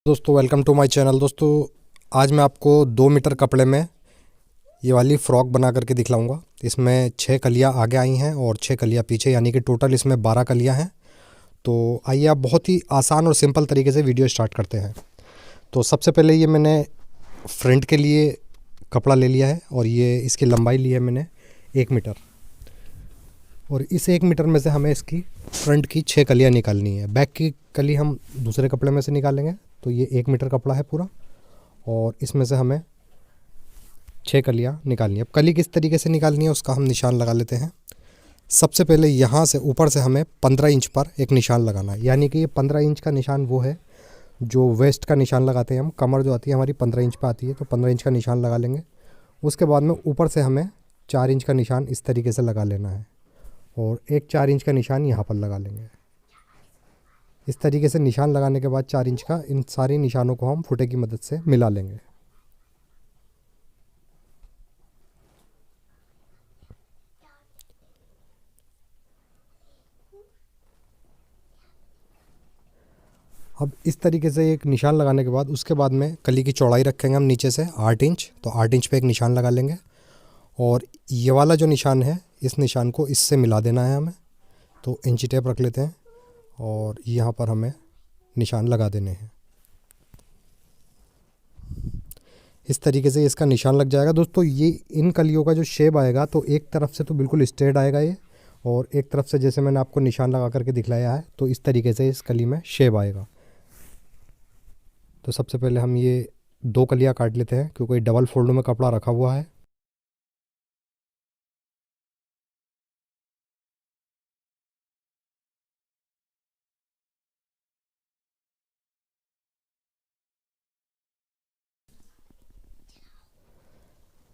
दोस्तों welcome to my channel. दोस्तों आज मैं आपको 2 मीटर कपड़े में ये वाली फ़्रॉक बना करके दिखलाऊंगा। इसमें 6 कलियाँ आगे आई हैं और 6 कलियाँ पीछे, यानी कि टोटल इसमें 12 कलियाँ हैं। तो आइए आप बहुत ही आसान और सिंपल तरीके से वीडियो स्टार्ट करते हैं। तो सबसे पहले ये मैंने फ्रंट के लिए कपड़ा ले लिया है और ये इसकी लंबाई ली है मैंने 1 मीटर। और इस 1 मीटर में से हमें इसकी फ्रंट की 6 कलियाँ निकालनी है। बैक की कली हम दूसरे कपड़े में से निकालेंगे। तो ये 1 मीटर कपड़ा है पूरा और इसमें से हमें 6 कलियाँ निकालनी है। अब कली किस तरीके से निकालनी है उसका हम निशान लगा लेते हैं। सबसे पहले यहाँ से ऊपर से हमें 15 इंच पर एक निशान लगाना है, यानी कि ये 15 इंच का निशान वो है जो वेस्ट का निशान लगाते हैं हम। कमर जो आती है हमारी 15 इंच पर आती है, तो 15 इंच का निशान लगा लेंगे। उसके बाद में ऊपर से हमें 4 इंच का निशान इस तरीके से लगा लेना है और एक 4 इंच का निशान यहाँ पर लगा लेंगे। इस तरीके से निशान लगाने के बाद 4 इंच का इन सारे निशानों को हम फुटे की मदद से मिला लेंगे। अब इस तरीके से एक निशान लगाने के बाद उसके बाद में कली की चौड़ाई रखेंगे हम नीचे से 8 इंच। तो 8 इंच पे एक निशान लगा लेंगे और ये वाला जो निशान है इस निशान को इससे मिला देना है हमें। तो इंची टेप रख लेते हैं और यहाँ पर हमें निशान लगा देने हैं। इस तरीके से इसका निशान लग जाएगा। दोस्तों ये इन कलियों का जो शेप आएगा तो एक तरफ से तो बिल्कुल स्ट्रेट आएगा ये, और एक तरफ से जैसे मैंने आपको निशान लगा करके दिखलाया है तो इस तरीके से इस कली में शेप आएगा। तो सबसे पहले हम ये 2 कलियाँ काट लेते हैं क्योंकि डबल फोल्ड में कपड़ा रखा हुआ है।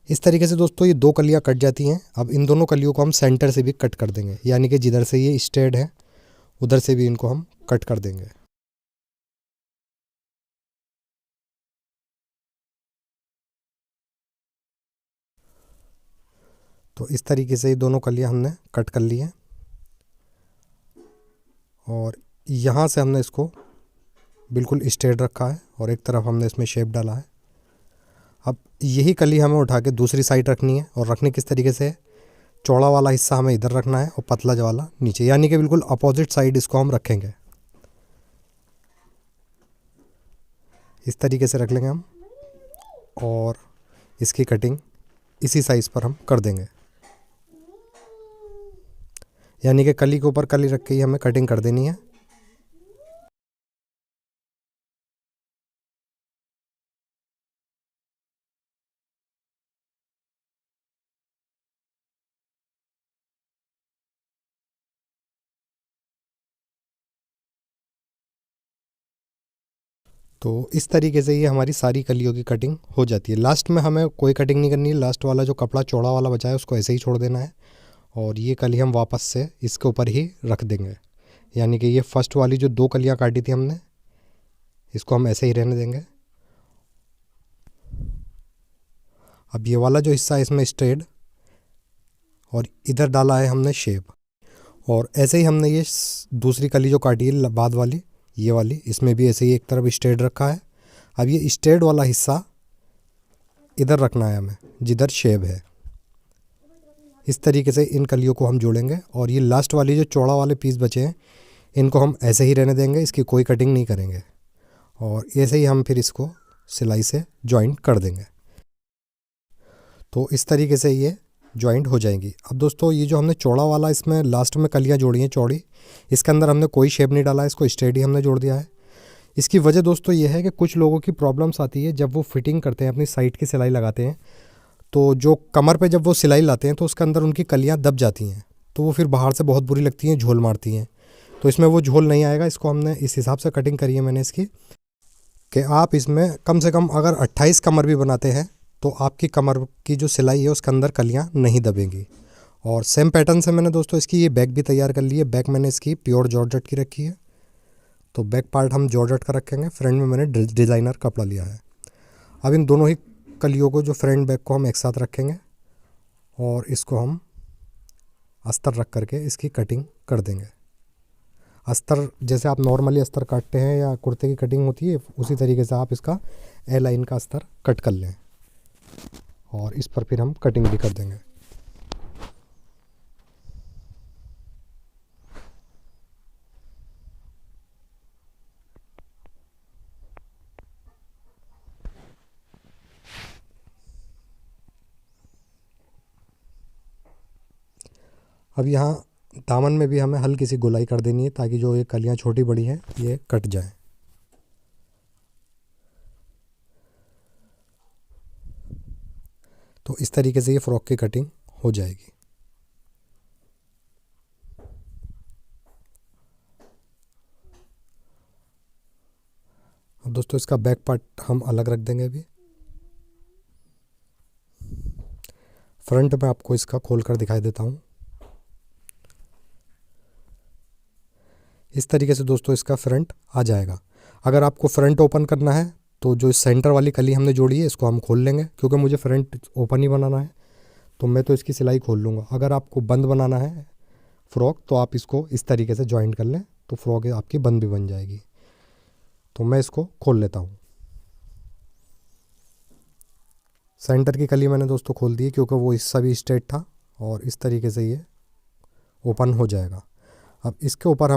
इस तरीके से दोस्तों ये 2 कलियाँ कट जाती हैं। अब इन दोनों कलियों को हम सेंटर से भी कट कर देंगे, यानी कि जिधर से ये स्ट्रेट है उधर से भी इनको हम कट कर देंगे। तो इस तरीके से ये दोनों कलियाँ हमने कट कर ली हैं और यहाँ से हमने इसको बिल्कुल स्ट्रेट रखा है और एक तरफ हमने इसमें शेप डाला है। अब यही कली हमें उठा के दूसरी साइड रखनी है, और रखनी किस तरीके से, चौड़ा वाला हिस्सा हमें इधर रखना है और पतला वाला नीचे, यानी कि बिल्कुल अपोजिट साइड इसको हम रखेंगे। इस तरीके से रख लेंगे हम और इसकी कटिंग इसी साइज़ पर हम कर देंगे, यानी कि कली के ऊपर कली रख के ही हमें कटिंग कर देनी है। तो इस तरीके से ये हमारी सारी कलियों की कटिंग हो जाती है। लास्ट में हमें कोई कटिंग नहीं करनी है। लास्ट वाला जो कपड़ा चौड़ा वाला बचा है उसको ऐसे ही छोड़ देना है और ये कली हम वापस से इसके ऊपर ही रख देंगे, यानी कि ये फर्स्ट वाली जो 2 कलियाँ काटी थी हमने इसको हम ऐसे ही रहने देंगे। अब ये वाला जो हिस्सा है इसमें स्ट्रेट और इधर डाला है हमने शेप, और ऐसे ही हमने ये दूसरी कली जो काटी है बाद वाली ये वाली, इसमें भी ऐसे ही एक तरफ स्ट्रेट रखा है। अब ये स्ट्रेट वाला हिस्सा इधर रखना है हमें जिधर शेप है। इस तरीके से इन कलियों को हम जोड़ेंगे और ये लास्ट वाली जो चौड़ा वाले पीस बचे हैं इनको हम ऐसे ही रहने देंगे, इसकी कोई कटिंग नहीं करेंगे, और ऐसे ही हम फिर इसको सिलाई से जॉइंट कर देंगे। तो इस तरीके से ये जॉइंट हो जाएंगी। अब दोस्तों ये जो हमने चौड़ा वाला इसमें लास्ट में कलियाँ जोड़ी हैं चौड़ी, इसके अंदर हमने कोई शेप नहीं डाला है, इसको स्ट्रेट ही हमने जोड़ दिया है। इसकी वजह दोस्तों ये है कि कुछ लोगों की प्रॉब्लम्स आती है जब वो फिटिंग करते हैं, अपनी साइड की सिलाई लगाते हैं, तो जो कमर पे जब वो सिलाई लाते हैं तो उसके अंदर उनकी कलियाँ दब जाती हैं, तो वो फिर बाहर से बहुत बुरी लगती हैं, झोल मारती हैं। तो इसमें वो झोल नहीं आएगा। इसको हमने इस हिसाब से कटिंग करी है मैंने इसकी, कि आप इसमें कम से कम अगर 28 कमर भी बनाते हैं तो आपकी कमर की जो सिलाई है उसके अंदर कलियाँ नहीं दबेंगी। और सेम पैटर्न से मैंने दोस्तों इसकी ये बैक भी तैयार कर ली है। बैक मैंने इसकी प्योर जॉर्जेट की रखी है, तो बैक पार्ट हम जॉर्जेट का रखेंगे। फ्रंट में मैंने डिज़ाइनर कपड़ा लिया है। अब इन दोनों ही कलियों को जो फ्रंट बैक को हम एक साथ रखेंगे और इसको हम अस्तर रख करके इसकी कटिंग कर देंगे। अस्तर जैसे आप नॉर्मली अस्तर काटते हैं या कुर्ते की कटिंग होती है, उसी तरीके से आप इसका ए लाइन का अस्तर कट कर लें और इस पर फिर हम कटिंग भी कर देंगे। अब यहाँ दामन में भी हमें हल्की सी गोलाई कर देनी है ताकि जो ये कलियाँ छोटी बड़ी हैं ये कट जाए। तो इस तरीके से ये फ़्रॉक की कटिंग हो जाएगी। अब दोस्तों इसका बैक पार्ट हम अलग रख देंगे। अभी फ्रंट में आपको इसका खोल कर दिखाई देता हूँ। इस तरीके से दोस्तों इसका फ्रंट आ जाएगा। अगर आपको फ्रंट ओपन करना है तो जो सेंटर वाली कली हमने जोड़ी है इसको हम खोल लेंगे, क्योंकि मुझे फ्रंट ओपन ही बनाना है तो मैं तो इसकी सिलाई खोल लूँगा। अगर आपको बंद बनाना है फ़्रॉक तो आप इसको इस तरीके से जॉइंट कर लें तो फ़्रॉक आपकी बंद भी बन जाएगी। तो मैं इसको खोल लेता हूँ। सेंटर की कली मैंने दोस्तों खोल दी क्योंकि वो इससा भी स्ट्रेट था और इस तरीके से ये ओपन हो जाएगा। अब इसके ऊपर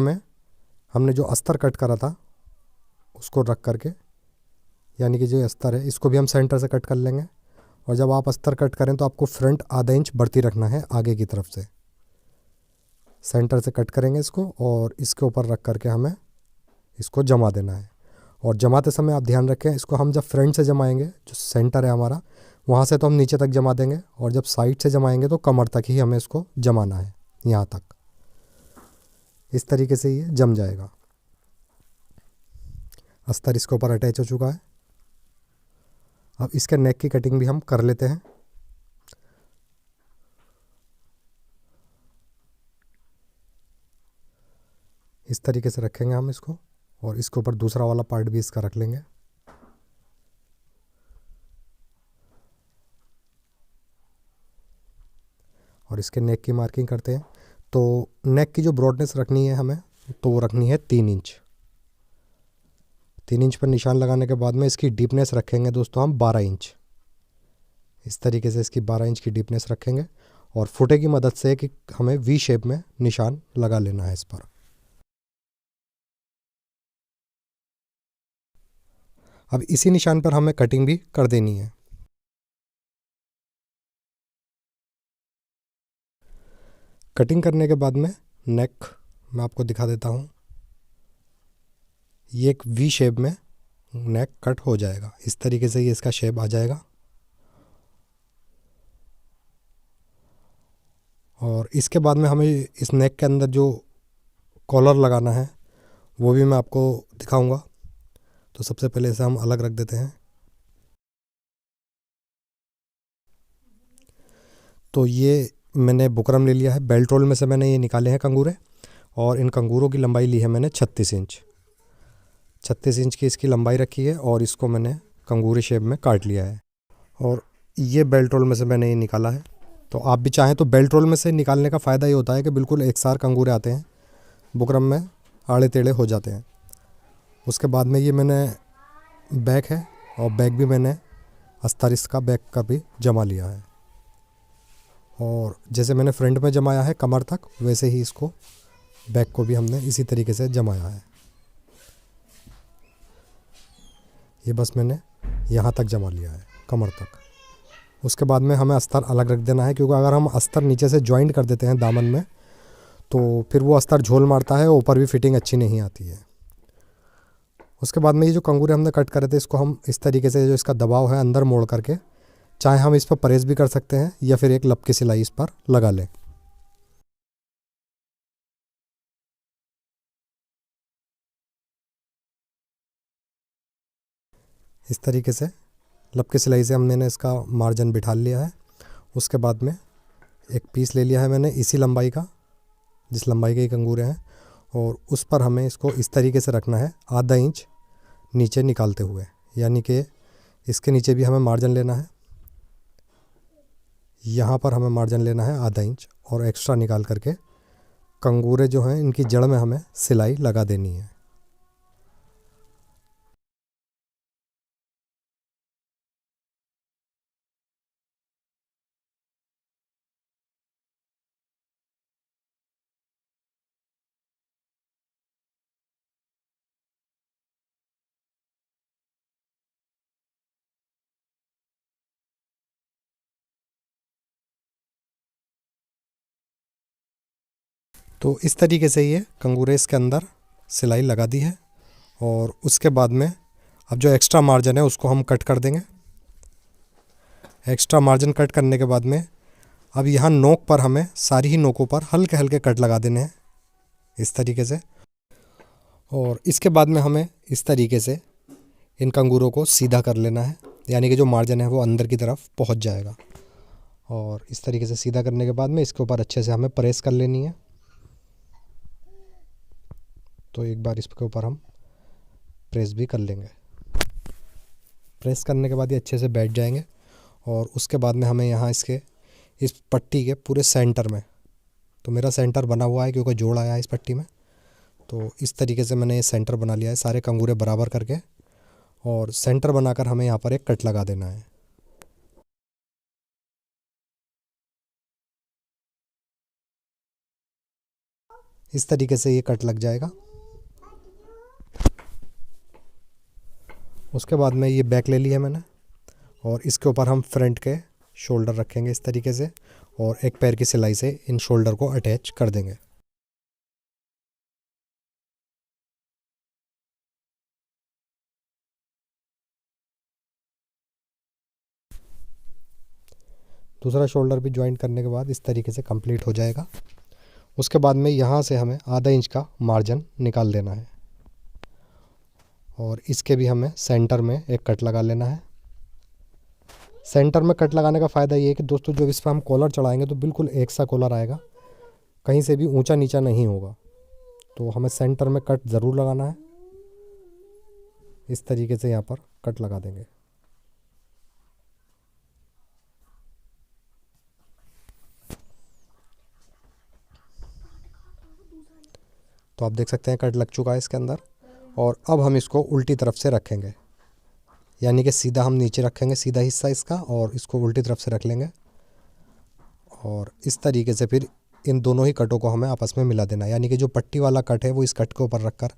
हमने जो अस्तर कट करा था उसको रख करके, यानी कि जो अस्तर है इसको भी हम सेंटर से कट कर लेंगे। और जब आप अस्तर कट करें तो आपको फ्रंट आधा इंच बढ़ती रखना है आगे की तरफ से। सेंटर से कट करेंगे इसको और इसके ऊपर रख करके हमें इसको जमा देना है। और जमाते समय आप ध्यान रखें, इसको हम जब फ्रंट से जमाएंगे, जो सेंटर है हमारा वहाँ से तो हम नीचे तक जमा देंगे, और जब साइड से जमाएंगे तो कमर तक ही हमें इसको जमाना है, यहाँ तक। इस तरीके से ये जम जाएगा। अस्तर इसके ऊपर अटैच हो चुका है। अब इसके नेक की कटिंग भी हम कर लेते हैं। इस तरीके से रखेंगे हम इसको और इसके ऊपर दूसरा वाला पार्ट भी इसका रख लेंगे। और इसके नेक की मार्किंग करते हैं। तो नेक की जो ब्रॉडनेस रखनी है हमें, तो वो रखनी है 3 इंच। 3 इंच पर निशान लगाने के बाद में इसकी डीपनेस रखेंगे दोस्तों हम 12 इंच। इस तरीके से इसकी 12 इंच की डीपनेस रखेंगे और फुटे की मदद से कि हमें वी शेप में निशान लगा लेना है इस पर। अब इसी निशान पर हमें कटिंग भी कर देनी है। कटिंग करने के बाद में नेक मैं आपको दिखा देता हूँ। ये एक वी शेप में नेक कट हो जाएगा। इस तरीके से ये इसका शेप आ जाएगा। और इसके बाद में हमें इस नेक के अंदर जो कॉलर लगाना है वो भी मैं आपको दिखाऊंगा। तो सबसे पहले इसे हम अलग रख देते हैं। तो ये मैंने बुकरम ले लिया है। बेल्ट रोल में से मैंने ये निकाले हैं कंगूरे, और इन कंगूरों की लंबाई ली है मैंने 36 इंच। 36 इंच की इसकी लंबाई रखी है और इसको मैंने कंगूरे शेप में काट लिया है। और ये बेल्ट रोल में से मैंने ये निकाला है। तो आप भी चाहें तो बेल्ट रोल में से निकालने का फ़ायदा ये होता है कि बिल्कुल एक सार कंगूरे आते हैं, बुकरम में आड़े टेढ़े हो जाते हैं। उसके बाद में ये मैंने बैक है, और बैक भी मैंने अस्तर इसका बैक का भी जमा लिया है। और जैसे मैंने फ्रंट में जमाया है कमर तक, वैसे ही इसको बैक को भी हमने इसी तरीके से जमाया है। ये बस मैंने यहाँ तक जमा लिया है, कमर तक। उसके बाद में हमें अस्तर अलग रख देना है, क्योंकि अगर हम अस्तर नीचे से जॉइंट कर देते हैं दामन में तो फिर वो अस्तर झोल मारता है, ऊपर भी फिटिंग अच्छी नहीं आती है। उसके बाद में ये जो कंगूरे हमने कट करे थे इसको हम इस तरीके से, जो इसका दबाव है अंदर मोड़ करके, चाहे हम इस पर प्रेस भी कर सकते हैं या फिर एक लप की सिलाई इस पर लगा लें। इस तरीके से लप की सिलाई से हमने इसका मार्जिन बिठा लिया है। उसके बाद में एक पीस ले लिया है मैंने इसी लंबाई का, जिस लंबाई के कंगूरे हैं, और उस पर हमें इसको इस तरीके से रखना है आधा इंच नीचे निकालते हुए, यानी कि इसके नीचे भी हमें मार्जिन लेना है। यहाँ पर हमें मार्जिन लेना है आधा इंच और एक्स्ट्रा निकाल करके कंगूरे जो हैं इनकी जड़ में हमें सिलाई लगा देनी है। तो इस तरीके से ये कंगूरे इसके अंदर सिलाई लगा दी है। और उसके बाद में अब जो एक्स्ट्रा मार्जिन है उसको हम कट कर देंगे। एक्स्ट्रा मार्जिन कट करने के बाद में अब यहाँ नोक पर हमें सारी ही नोकों पर हल्के हल्के कट लगा देने हैं इस तरीके से। और इसके बाद में हमें इस तरीके से इन कंगूरों को सीधा कर लेना है, यानी कि जो मार्जिन है वो अंदर की तरफ पहुँच जाएगा। और इस तरीके से सीधा करने के बाद में इसके ऊपर अच्छे से हमें प्रेस कर लेनी है। तो एक बार इसके ऊपर हम प्रेस भी कर लेंगे। प्रेस करने के बाद ये अच्छे से बैठ जाएंगे। और उसके बाद में हमें यहाँ इसके इस पट्टी के पूरे सेंटर में, तो मेरा सेंटर बना हुआ है क्योंकि जोड़ आया है इस पट्टी में, तो इस तरीके से मैंने ये सेंटर बना लिया है सारे कंगूरे बराबर करके। और सेंटर बनाकर हमें यहाँ पर एक कट लगा देना है। इस तरीके से ये कट लग जाएगा। उसके बाद में ये बैक ले लिया मैंने और इसके ऊपर हम फ्रंट के शोल्डर रखेंगे इस तरीके से, और एक पैर की सिलाई से इन शोल्डर को अटैच कर देंगे। दूसरा शोल्डर भी ज्वाइंट करने के बाद इस तरीके से कंप्लीट हो जाएगा। उसके बाद में यहाँ से हमें आधा इंच का मार्जिन निकाल देना है और इसके भी हमें सेंटर में एक कट लगा लेना है। सेंटर में कट लगाने का फ़ायदा ये है कि दोस्तों जब इस पर हम कॉलर चढ़ाएंगे तो बिल्कुल एक सा कॉलर आएगा, कहीं से भी ऊंचा नीचा नहीं होगा। तो हमें सेंटर में कट ज़रूर लगाना है। इस तरीके से यहाँ पर कट लगा देंगे। तो आप देख सकते हैं कट लग चुका है इसके अंदर। और अब हम इसको उल्टी तरफ से रखेंगे, यानी कि सीधा हम नीचे रखेंगे सीधा हिस्सा इसका, और इसको उल्टी तरफ से रख लेंगे। और इस तरीके से फिर इन दोनों ही कटों को हमें आपस में मिला देना है, यानी कि जो पट्टी वाला कट है वो इस कट के ऊपर रखकर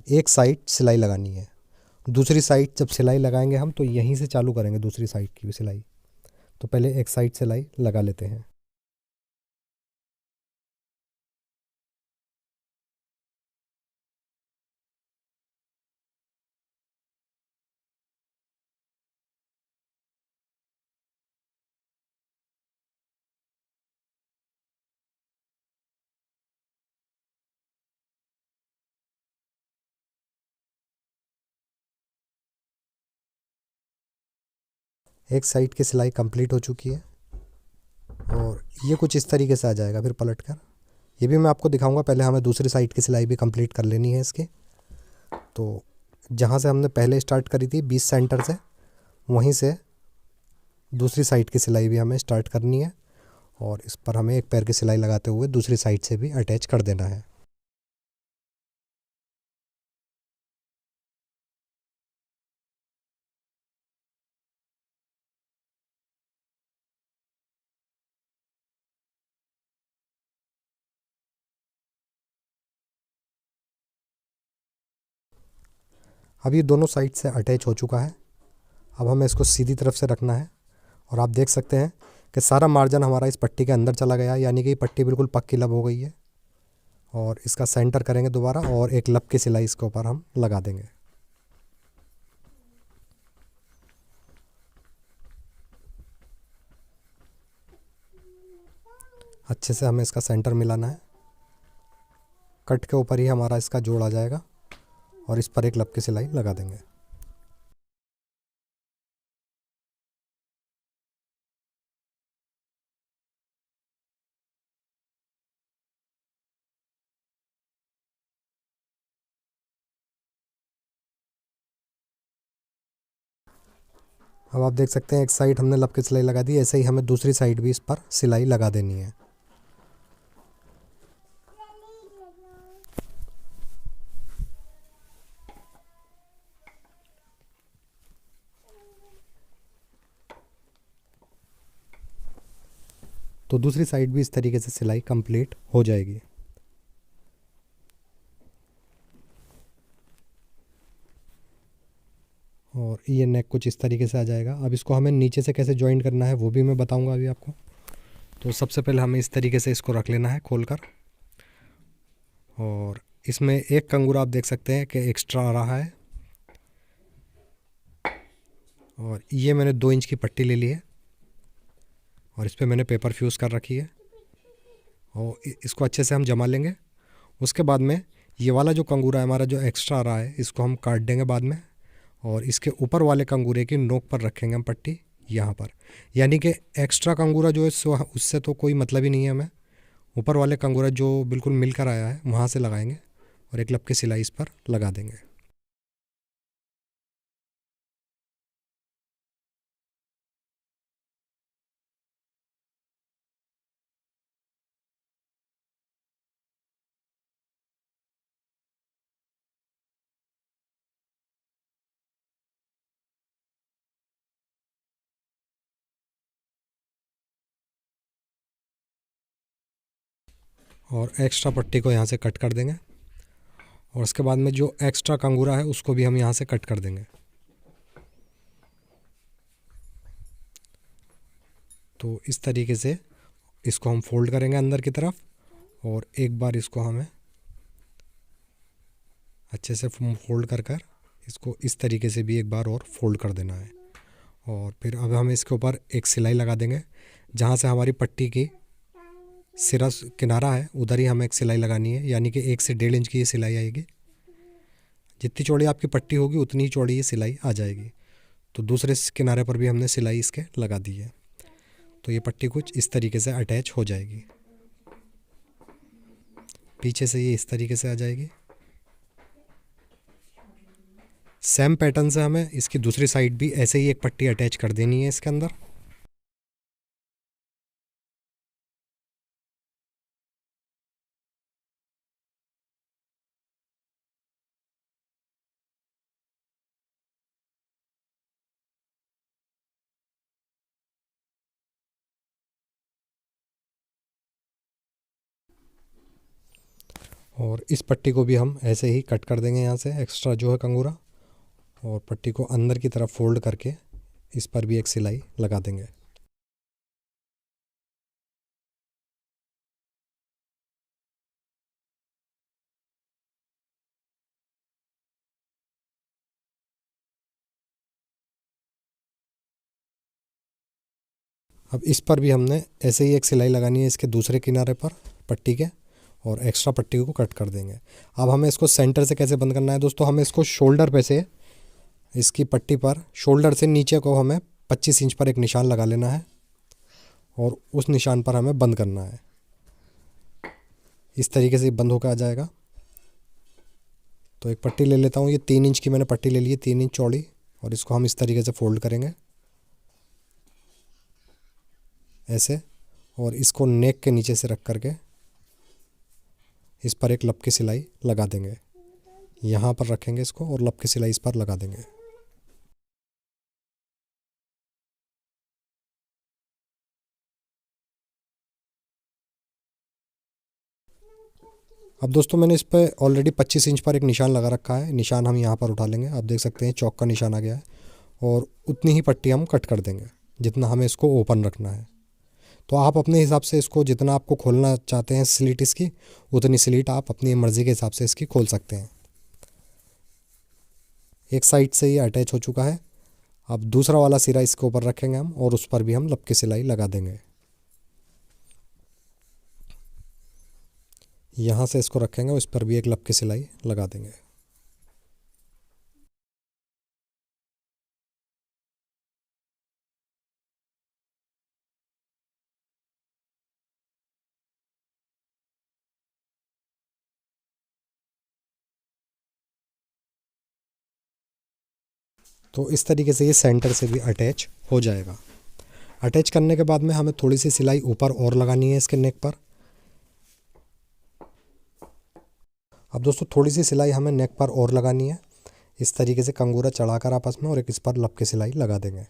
एक साइड सिलाई लगानी है। दूसरी साइड जब सिलाई लगाएंगे हम तो यहीं से चालू करेंगे दूसरी साइड की भी सिलाई। तो पहले एक साइड सिलाई लगा लेते हैं। एक साइड की सिलाई कंप्लीट हो चुकी है और ये कुछ इस तरीके से आ जाएगा फिर पलट कर। ये भी मैं आपको दिखाऊंगा, पहले हमें दूसरी साइड की सिलाई भी कंप्लीट कर लेनी है इसकी। तो जहाँ से हमने पहले स्टार्ट करी थी 20 सेंटर से, वहीं से दूसरी साइड की सिलाई भी हमें स्टार्ट करनी है और इस पर हमें एक पैर की सिलाई लगाते हुए दूसरी साइड से भी अटैच कर देना है। अब ये दोनों साइड से अटैच हो चुका है। अब हमें इसको सीधी तरफ से रखना है और आप देख सकते हैं कि सारा मार्जिन हमारा इस पट्टी के अंदर चला गया, यानी कि ये पट्टी बिल्कुल पक्की लब हो गई है। और इसका सेंटर करेंगे दोबारा और एक लब की सिलाई इसके ऊपर हम लगा देंगे। अच्छे से हमें इसका सेंटर मिलाना है। कट के ऊपर ही हमारा इसका जोड़ आ जाएगा और इस पर एक लब की सिलाई लगा देंगे। अब आप देख सकते हैं एक साइड हमने लब की सिलाई लगा दी, ऐसे ही हमें दूसरी साइड भी इस पर सिलाई लगा देनी है। तो दूसरी साइड भी इस तरीके से सिलाई कंप्लीट हो जाएगी। और ये नेक कुछ इस तरीके से आ जाएगा। अब इसको हमें नीचे से कैसे जॉइंट करना है वो भी मैं बताऊंगा अभी आपको। तो सबसे पहले हमें इस तरीके से इसको रख लेना है खोलकर, और इसमें एक कंगूरा आप देख सकते हैं कि एक्स्ट्रा आ रहा है, और ये मैंने 2 इंच की पट्टी ले ली है और इस पर मैंने पेपर फ्यूज़ कर रखी है, और इसको अच्छे से हम जमा लेंगे। उसके बाद में ये वाला जो कंगूरा है हमारा जो एक्स्ट्रा आ रहा है इसको हम काट देंगे बाद में, और इसके ऊपर वाले कंगूरे की नोक पर रखेंगे हम पट्टी यहाँ पर। यानी कि एक्स्ट्रा कंगूरा जो है सो उससे तो कोई मतलब ही नहीं है हमें, ऊपर वाले कंगूरा जो बिल्कुल मिलकर आया है वहाँ से लगाएंगे और एक लप की सिलाई इस पर लगा देंगे। और एक्स्ट्रा पट्टी को यहाँ से कट कर देंगे, और उसके बाद में जो एक्स्ट्रा कंगूरा है उसको भी हम यहाँ से कट कर देंगे। तो इस तरीके से इसको हम फोल्ड करेंगे अंदर की तरफ, और एक बार इसको हमें अच्छे से फोल्ड कर कर इसको इस तरीके से भी एक बार और फोल्ड कर देना है। और फिर अब हम इसके ऊपर एक सिलाई लगा देंगे, जहाँ से हमारी पट्टी की सिरा किनारा है उधर ही हमें एक सिलाई लगानी है, यानी कि 1 से 1.5 इंच की ये सिलाई आएगी। जितनी चौड़ी आपकी पट्टी होगी उतनी ही चौड़ी ये सिलाई आ जाएगी। तो दूसरे किनारे पर भी हमने सिलाई इसके लगा दी है, तो ये पट्टी कुछ इस तरीके से अटैच हो जाएगी। पीछे से ये इस तरीके से आ जाएगी। सेम पैटर्न से हमें इसकी दूसरी साइड भी ऐसे ही एक पट्टी अटैच कर देनी है इसके अंदर। और इस पट्टी को भी हम ऐसे ही कट कर देंगे यहाँ से एक्स्ट्रा जो है कंगूरा, और पट्टी को अंदर की तरफ फोल्ड करके इस पर भी एक सिलाई लगा देंगे। अब इस पर भी हमने ऐसे ही एक सिलाई लगानी है इसके दूसरे किनारे पर पट्टी के, और एक्स्ट्रा पट्टी को कट कर देंगे। अब हमें इसको सेंटर से कैसे बंद करना है दोस्तों, हमें इसको शोल्डर पे से इसकी पट्टी पर शोल्डर से नीचे को हमें 25 इंच पर एक निशान लगा लेना है, और उस निशान पर हमें बंद करना है। इस तरीके से बंद होकर आ जाएगा। तो एक पट्टी ले लेता हूँ, ये 3 इंच की मैंने पट्टी ले ली है, 3 इंच चौड़ी, और इसको हम इस तरीके से फोल्ड करेंगे ऐसे, और इसको नेक के नीचे से रख करके इस पर एक लप की सिलाई लगा देंगे। यहाँ पर रखेंगे इसको और लप की सिलाई इस पर लगा देंगे। अब दोस्तों मैंने इस पर ऑलरेडी 25 इंच पर एक निशान लगा रखा है। निशान हम यहाँ पर उठा लेंगे, आप देख सकते हैं चौक का निशान आ गया है, और उतनी ही पट्टी हम कट कर देंगे जितना हमें इसको ओपन रखना है। तो आप अपने हिसाब से इसको जितना आपको खोलना चाहते हैं स्लीट इसकी, उतनी स्लीट आप अपनी मर्ज़ी के हिसाब से इसकी खोल सकते हैं। एक साइड से ये अटैच हो चुका है। अब दूसरा वाला सिरा इसके ऊपर रखेंगे हम, और उस पर भी हम लप की सिलाई लगा देंगे। यहाँ से इसको रखेंगे, उस पर भी एक लप की सिलाई लगा देंगे। तो इस तरीके से ये सेंटर से भी अटैच हो जाएगा। अटैच करने के बाद में हमें थोड़ी सी सिलाई ऊपर और लगानी है इसके नेक पर। अब दोस्तों थोड़ी सी सिलाई हमें नेक पर और लगानी है, इस तरीके से कंगूरा चढ़ाकर आपस में, और एक इस पर लप की सिलाई लगा देंगे।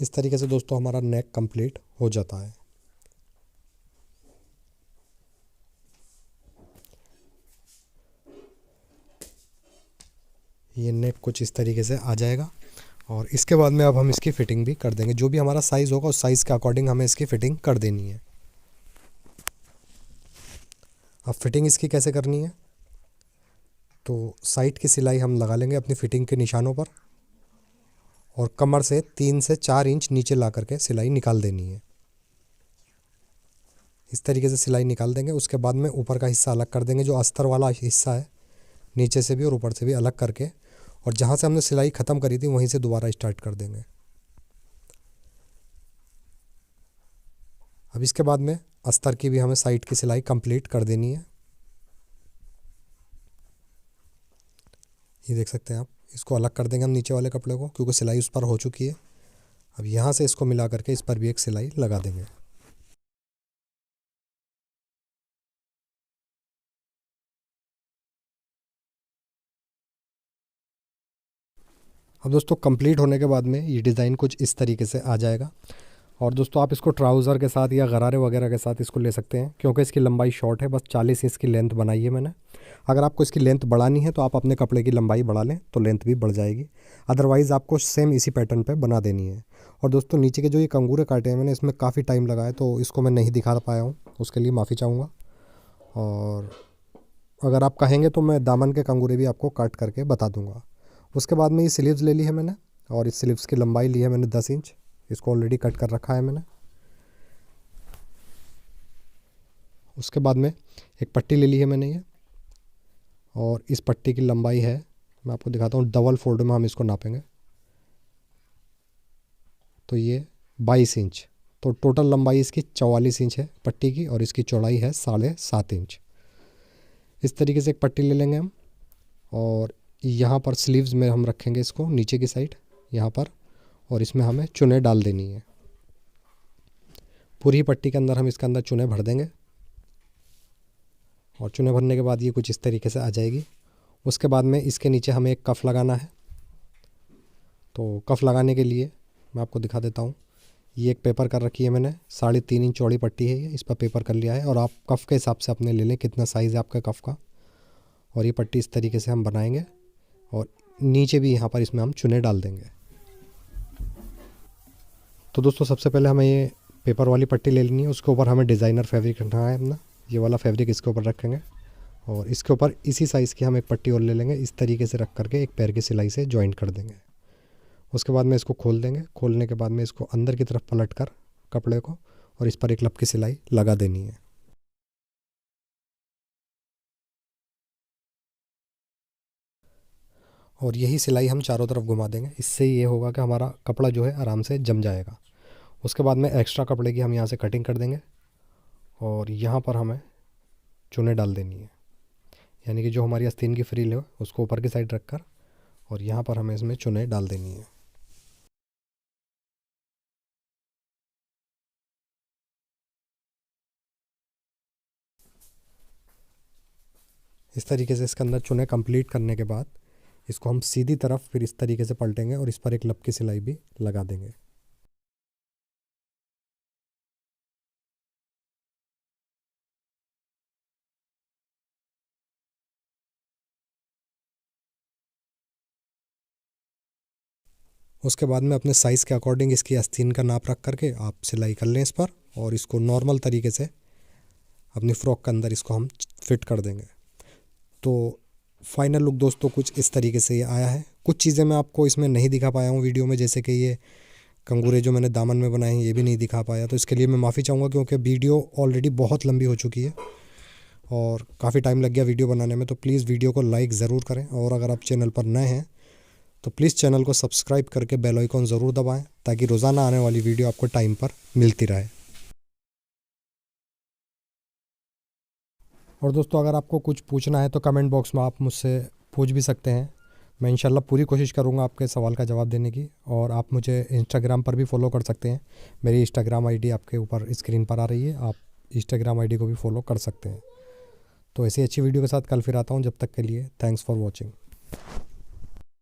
इस तरीके से दोस्तों हमारा नेक कंप्लीट हो जाता है। ये नेक कुछ इस तरीके से आ जाएगा और इसके बाद में अब हम इसकी फ़िटिंग भी कर देंगे। जो भी हमारा साइज़ होगा उस साइज़ के अकॉर्डिंग हमें इसकी फ़िटिंग कर देनी है। अब फिटिंग इसकी कैसे करनी है, तो साइड की सिलाई हम लगा लेंगे अपनी फ़िटिंग के निशानों पर और कमर से 3 से 4 इंच नीचे ला करके सिलाई निकाल देनी है। इस तरीके से सिलाई निकाल देंगे। उसके बाद में ऊपर का हिस्सा अलग कर देंगे, जो अस्तर वाला हिस्सा है नीचे से भी और ऊपर से भी अलग करके, और जहाँ से हमने सिलाई ख़त्म करी थी वहीं से दोबारा स्टार्ट कर देंगे। अब इसके बाद में अस्तर की भी हमें साइड की सिलाई कंप्लीट कर देनी है। ये देख सकते हैं आप, इसको अलग कर देंगे हम नीचे वाले कपड़े को, क्योंकि सिलाई उस पर हो चुकी है। अब यहाँ से इसको मिला करके इस पर भी एक सिलाई लगा देंगे। अब दोस्तों कंप्लीट होने के बाद में ये डिज़ाइन कुछ इस तरीके से आ जाएगा। और दोस्तों आप इसको ट्राउज़र के साथ या गरारे वगैरह के साथ इसको ले सकते हैं, क्योंकि इसकी लंबाई शॉर्ट है, बस 40 इंच की लेंथ बनाई है मैंने। अगर आपको इसकी लेंथ बढ़ानी है तो आप अपने कपड़े की लंबाई बढ़ा लें तो लेंथ भी बढ़ जाएगी, अदरवाइज़ आपको सेम इसी पैटर्न पे बना देनी है। और दोस्तों नीचे के जो ये कंगूरे काटे हैं मैंने, इसमें काफ़ी टाइम लगा है तो इसको मैं नहीं दिखा पाया हूँ, उसके लिए माफ़ी चाहूँगा। और अगर आप कहेंगे तो मैं दामन के कंगूरे भी आपको काट करके बता दूँगा। उसके बाद में ये स्लीव्स ले ली है मैंने, और इस स्लीव्स की लंबाई ली है मैंने 10 इंच। इसको ऑलरेडी कट कर रखा है मैंने। उसके बाद में एक पट्टी ले ली है मैंने ये, और इस पट्टी की लंबाई है, मैं आपको दिखाता हूँ, डबल फोल्ड में हम इसको नापेंगे तो ये 22 इंच। तो टोटल लंबाई इसकी 44 इंच है पट्टी की, और इसकी चौड़ाई है 7.5 इंच। इस तरीके से एक पट्टी ले लेंगे हम, और यहाँ पर स्लीव्स में हम रखेंगे इसको नीचे की साइड यहाँ पर, और इसमें हमें चुने डाल देनी है। पूरी पट्टी के अंदर हम इसके अंदर चुने भर देंगे, और चुने भरने के बाद ये कुछ इस तरीके से आ जाएगी। उसके बाद में इसके नीचे हमें एक कफ़ लगाना है। तो कफ़ लगाने के लिए मैं आपको दिखा देता हूँ। ये एक पेपर कर रखी है मैंने, 3.5 इंच चौड़ी पट्टी है ये, इस पर पेपर कर लिया है। और आप कफ़ के हिसाब से अपने ले लें कितना साइज़ है आपका कफ़ का। और ये पट्टी इस तरीके से हम बनाएंगे, और नीचे भी यहाँ पर इसमें हम चुने डाल देंगे। तो दोस्तों सबसे पहले हमें ये पेपर वाली पट्टी ले लेनी है, उसके ऊपर हमें डिज़ाइनर फैब्रिक रखना है अपना, ये वाला फैब्रिक इसके ऊपर रखेंगे, और इसके ऊपर इसी साइज़ की हम एक पट्टी और ले लेंगे, इस तरीके से रख करके एक पैर की सिलाई से जॉइंट कर देंगे। उसके बाद में इसको खोल देंगे। खोलने के बाद में इसको अंदर की तरफ पलट कर कपड़े को, और इस पर एक लब की सिलाई लगा देनी है। और यही सिलाई हम चारों तरफ घुमा देंगे। इससे ये होगा कि हमारा कपड़ा जो है आराम से जम जाएगा। उसके बाद में एक्स्ट्रा कपड़े की हम यहाँ से कटिंग कर देंगे, और यहाँ पर हमें चुने डाल देनी है, यानी कि जो हमारी आस्तीन की फ्रिल है उसको ऊपर की साइड रखकर, और यहाँ पर हमें इसमें चुने डाल देनी है। इस तरीके से इसके अंदर चुने कंप्लीट करने के बाद इसको हम सीधी तरफ फिर इस तरीके से पलटेंगे, और इस पर एक लब की सिलाई भी लगा देंगे। उसके बाद में अपने साइज़ के अकॉर्डिंग इसकी आस्तीन का नाप रख करके आप सिलाई कर लें इस पर, और इसको नॉर्मल तरीके से अपनी फ़्रॉक के अंदर इसको हम फिट कर देंगे। तो फाइनल लुक दोस्तों कुछ इस तरीके से ये आया है। कुछ चीज़ें मैं आपको इसमें नहीं दिखा पाया हूँ वीडियो में, जैसे कि ये कंगूरे जो मैंने दामन में बनाए हैं ये भी नहीं दिखा पाया, तो इसके लिए मैं माफ़ी चाहूँगा, क्योंकि वीडियो ऑलरेडी बहुत लंबी हो चुकी है और काफ़ी टाइम लग गया वीडियो बनाने में। तो प्लीज़ वीडियो को लाइक ज़रूर करें, और अगर आप चैनल पर नए हैं तो प्लीज़ चैनल को सब्सक्राइब करके बेल आइकन ज़रूर दबाएं, ताकि रोज़ाना आने वाली वीडियो आपको टाइम पर मिलती रहे। और दोस्तों अगर आपको कुछ पूछना है तो कमेंट बॉक्स में आप मुझसे पूछ भी सकते हैं। मैं इंशाल्लाह पूरी कोशिश करूंगा आपके सवाल का जवाब देने की। और आप मुझे इंस्टाग्राम पर भी फॉलो कर सकते हैं, मेरी इंस्टाग्राम आईडी आपके ऊपर स्क्रीन पर आ रही है, आप इंस्टाग्राम आईडी को भी फॉलो कर सकते हैं। तो ऐसी अच्छी वीडियो के साथ कल फिर आता हूँ, जब तक के लिए थैंक्स फॉर वॉचिंग।